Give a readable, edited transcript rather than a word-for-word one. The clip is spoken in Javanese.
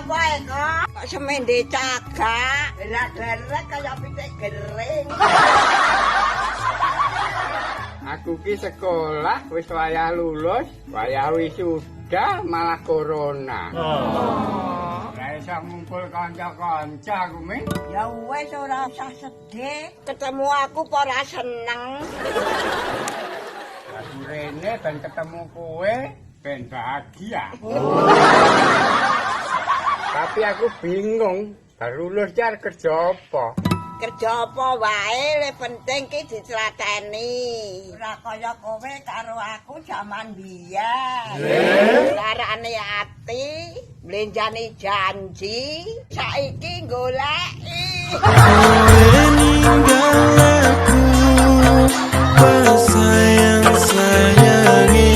apa kok semende cagak lah derek kaya pitik gering. Aku ki sekolah wis wayah lulus, wayah wisuda malah corona. Lah iso ngumpul kanca-kanca aku mi. Ya wis ora usah sedih, ketemu aku ora seneng. Aku rene ben ketemu kowe ben bahagia. Tapi aku bingung, baru lulus jar kerja apa? Kerja apa wae le penting ki diclateni. Ora kaya kowe karo aku jaman biyen. Larane ati, mlenjani janji, saiki goleki. Ninggal aku